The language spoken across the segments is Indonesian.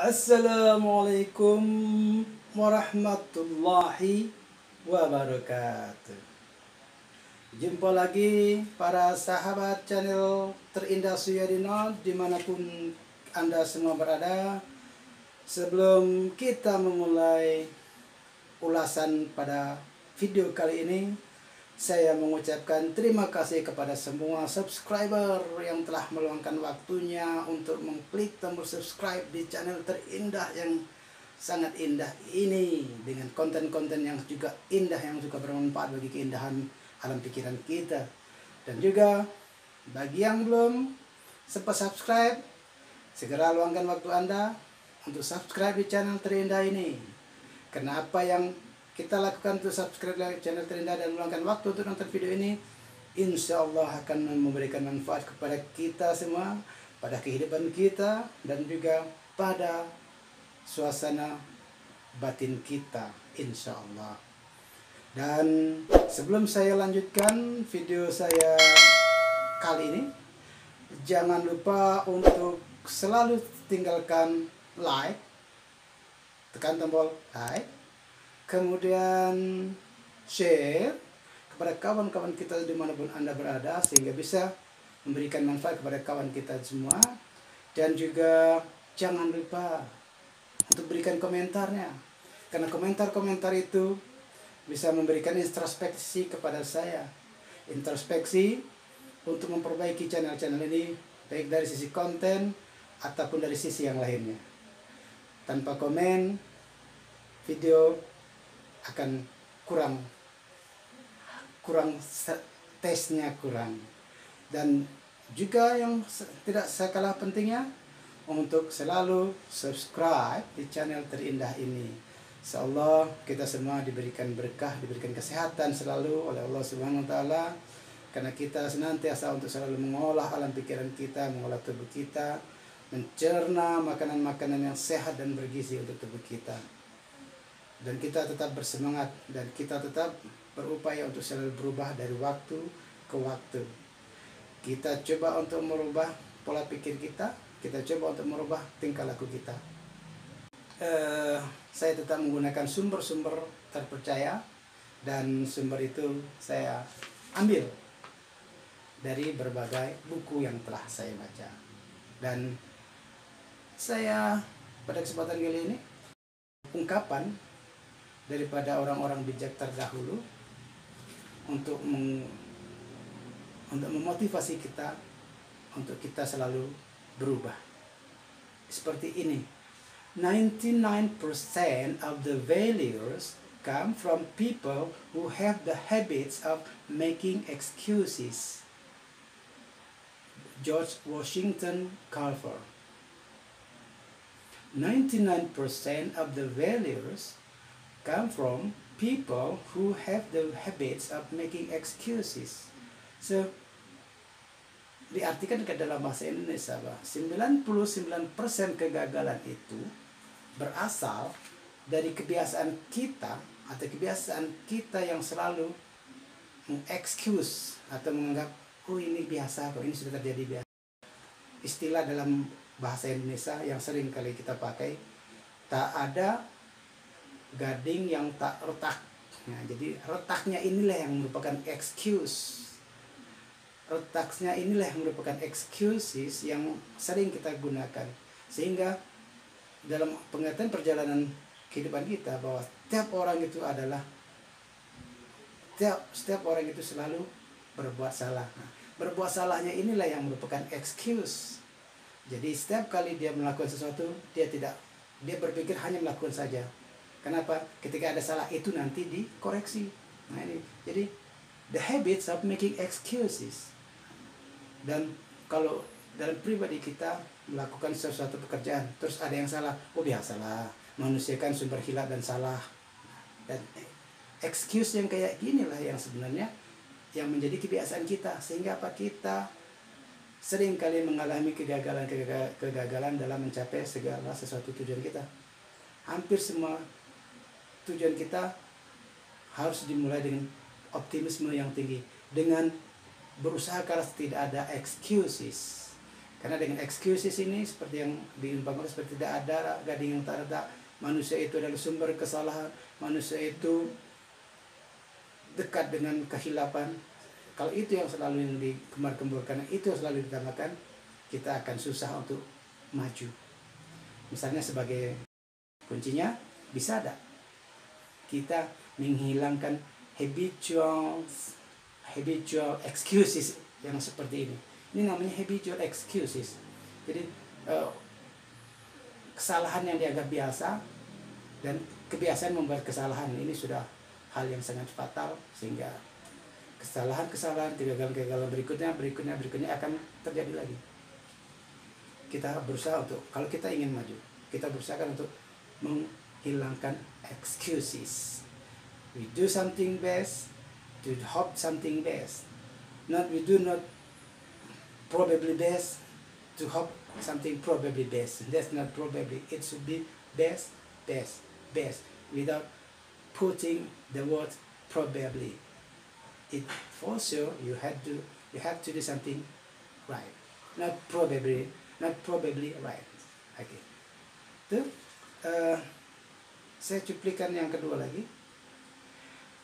Assalamualaikum warahmatullahi wabarakatuh. Jumpa lagi para sahabat channel Terindah Suyadino dimanapun Anda semua berada. Sebelum kita memulai ulasan pada video kali ini, saya mengucapkan terima kasih kepada semua subscriber yang telah meluangkan waktunya untuk mengklik tombol subscribe di channel terindah yang sangat indah ini, dengan konten-konten yang juga indah, yang juga bermanfaat bagi keindahan alam pikiran kita. Dan juga bagi yang belum sempat subscribe, segera luangkan waktu Anda untuk subscribe di channel terindah ini. Karena apa yang kita lakukan untuk subscribe channel terindah dan meluangkan waktu untuk nonton video ini, insya Allah akan memberikan manfaat kepada kita semua, pada kehidupan kita, dan juga pada suasana batin kita, insya Allah. Dan sebelum saya lanjutkan video saya kali ini, jangan lupa untuk selalu tinggalkan like, tekan tombol like, kemudian share kepada kawan-kawan kita dimanapun Anda berada, sehingga bisa memberikan manfaat kepada kawan kita semua. Dan juga jangan lupa untuk berikan komentarnya, karena komentar-komentar itu bisa memberikan introspeksi kepada saya, introspeksi untuk memperbaiki channel-channel ini, baik dari sisi konten ataupun dari sisi yang lainnya. Tanpa komen, video akan kurang tesnya kurang. Dan juga yang tidak kalah pentingnya, untuk selalu subscribe di channel terindah ini. Insyaallah kita semua diberikan berkah, diberikan kesehatan selalu oleh Allah Subhanahu wa taala, karena kita senantiasa untuk selalu mengolah alam pikiran kita, mengolah tubuh kita, mencerna makanan-makanan yang sehat dan bergizi untuk tubuh kita. Dan kita tetap bersemangat, dan kita tetap berupaya untuk selalu berubah dari waktu ke waktu. Kita coba untuk merubah pola pikir kita, kita coba untuk merubah tingkah laku kita. Saya tetap menggunakan sumber-sumber terpercaya, dan sumber itu saya ambil dari berbagai buku yang telah saya baca. Dan saya pada kesempatan kali ini, ungkapan daripada orang-orang bijak terdahulu untuk memotivasi kita untuk kita selalu berubah. Seperti ini, 99% of the failures come from people who have the habits of making excuses. George Washington Carver. 99% of the failures come from people who have the habits of making excuses. So, diartikan ke dalam bahasa Indonesia bahwa 99% kegagalan itu berasal dari kebiasaan kita, atau kebiasaan kita yang selalu mengexcuse atau menganggap, oh ini biasa kok, ini sudah terjadi biasa. Istilah dalam bahasa Indonesia yang sering kali kita pakai, tak ada gading yang tak retak. Nah, jadi retaknya inilah yang merupakan excuse. Retaknya inilah yang merupakan excuses yang sering kita gunakan. Sehingga dalam pengertian perjalanan kehidupan kita, bahwa setiap orang itu selalu berbuat salah. Nah, berbuat salahnya inilah yang merupakan excuse. Jadi setiap kali dia melakukan sesuatu, dia berpikir hanya melakukan saja. Kenapa? Ketika ada salah itu nanti dikoreksi. Nah ini, jadi the habits of making excuses. Dan kalau dalam pribadi kita melakukan sesuatu pekerjaan, terus ada yang salah, oh biasalah, manusia kan sumber hilaf dan salah. Dan excuse yang kayak ginilah yang sebenarnya yang menjadi kebiasaan kita, sehingga apa, kita sering kali mengalami kegagalan dalam mencapai segala sesuatu tujuan kita. Hampir semua tujuan kita harus dimulai dengan optimisme yang tinggi, dengan berusaha keras, tidak ada excuses. Karena dengan excuses ini seperti yang diumpamakan, seperti tidak ada gading yang tak retak, manusia itu adalah sumber kesalahan, manusia itu dekat dengan kehilapan. Kalau itu yang selalu yang dikembar-kemburkan, itu yang selalu ditambahkan, kita akan susah untuk maju. Misalnya sebagai kuncinya, bisa ada kita menghilangkan habitual excuses yang seperti ini. Ini namanya habitual excuses. Jadi kesalahan yang dianggap biasa dan kebiasaan membuat kesalahan, ini sudah hal yang sangat fatal, sehingga kesalahan-kesalahan, kegagalan-kegagalan berikutnya akan terjadi lagi. Kita berusaha untuk, kalau kita ingin maju, kita berusaha untuk menghilangkan excuses. We do something best to hope something best. We do not probably best to hope something probably best. That's not probably. It should be best, best, best, without putting the word probably. It for sure you have to do something right, not probably right. Okay. Itu saya cuplikan yang kedua lagi.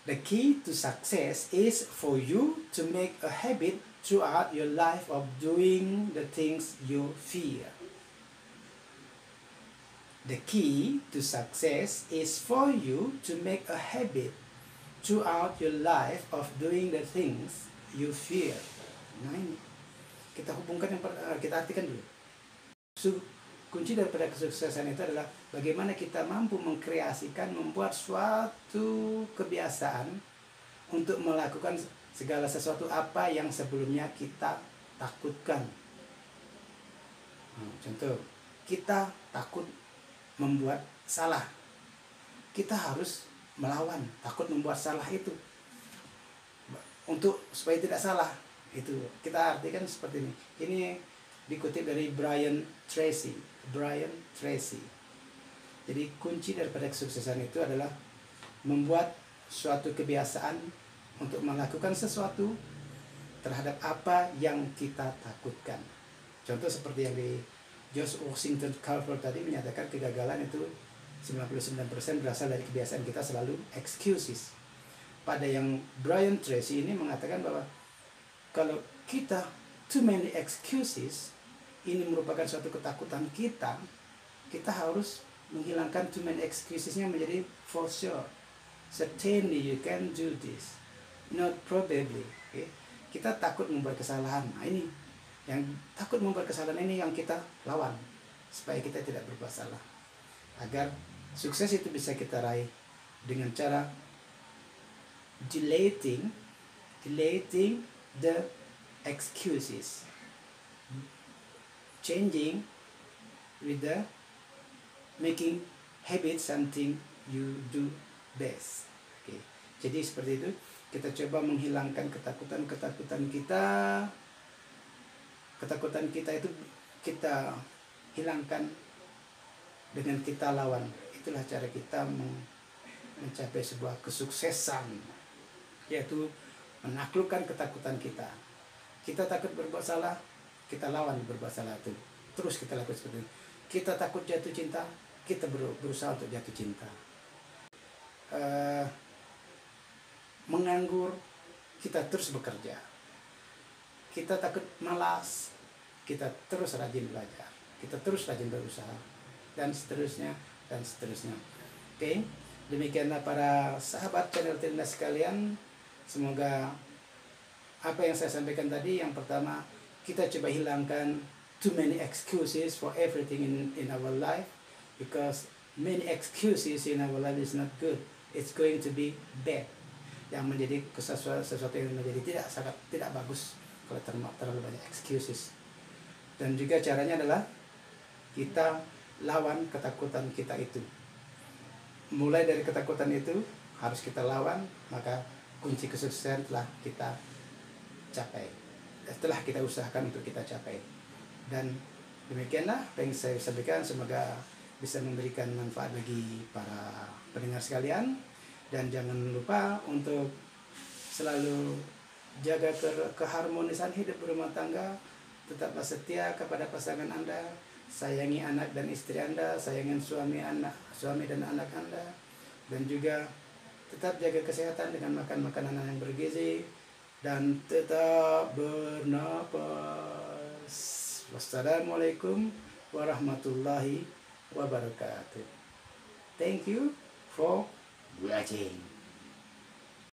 The key to success is for you to make a habit throughout your life of doing the things you fear. The key to success is for you to make a habit throughout your life of doing the things you fear. Nah ini, kita hubungkan kita artikan dulu. Kunci daripada kesuksesan itu adalah bagaimana kita mampu mengkreasikan, membuat suatu kebiasaan untuk melakukan segala sesuatu apa yang sebelumnya kita takutkan. Contoh, kita takut membuat salah. Kita harus melawan takut membuat salah itu. Untuk supaya tidak salah, itu kita artikan seperti ini. Ini dikutip dari Brian Tracy. Jadi kunci daripada kesuksesan itu adalah membuat suatu kebiasaan untuk melakukan sesuatu terhadap apa yang kita takutkan. Contoh seperti yang di George Washington Carver tadi menyatakan kegagalan itu 99% berasal dari kebiasaan kita selalu excuses. Pada yang Brian Tracy ini mengatakan bahwa kalau kita too many excuses, ini merupakan suatu ketakutan kita harus menghilangkan too many excusesnya menjadi for sure. Certainly you can do this, not probably. Okay? Kita takut membuat kesalahan. Nah ini, yang takut membuat kesalahan ini yang kita lawan supaya kita tidak berbuat salah. Agar sukses itu bisa kita raih dengan cara deleting the excuses, changing with the making habit something you do best. Okay. Jadi seperti itu, kita coba menghilangkan ketakutan kita. Ketakutan kita itu kita hilangkan dengan kita lawan. Itulah cara kita mencapai sebuah kesuksesan, yaitu menaklukkan ketakutan kita. Kita takut berbuat salah, kita lawan berbuat salah itu. Terus kita lakukan seperti itu. Kita takut jatuh cinta, kita berusaha untuk jatuh cinta. Menganggur, kita terus bekerja. Kita takut malas, kita terus rajin belajar. Kita terus rajin berusaha. Dan seterusnya, dan seterusnya. Oke, demikianlah para sahabat channel Terindah sekalian. Semoga apa yang saya sampaikan tadi, yang pertama, kita coba hilangkan too many excuses for everything in our life, because many excuses in our life is not good. It's going to be bad, yang menjadi sesuatu yang menjadi tidak bagus kalau terlalu banyak excuses. Dan juga caranya adalah kita lawan ketakutan kita itu. Mulai dari ketakutan itu harus kita lawan, maka kunci kesuksesan telah kita capai. Setelah kita usahakan untuk kita capai. Dan demikianlah apa yang saya sampaikan, semoga bisa memberikan manfaat bagi para pendengar sekalian. Dan jangan lupa untuk selalu jaga keharmonisan hidup berumah tangga, tetaplah setia kepada pasangan Anda, sayangi anak dan istri Anda, sayangi suami dan anak Anda, dan juga tetap jaga kesehatan dengan makan makanan yang bergizi dan tetap bernapas. Wassalamualaikum warahmatullahi wabarakatuh. Thank you for watching.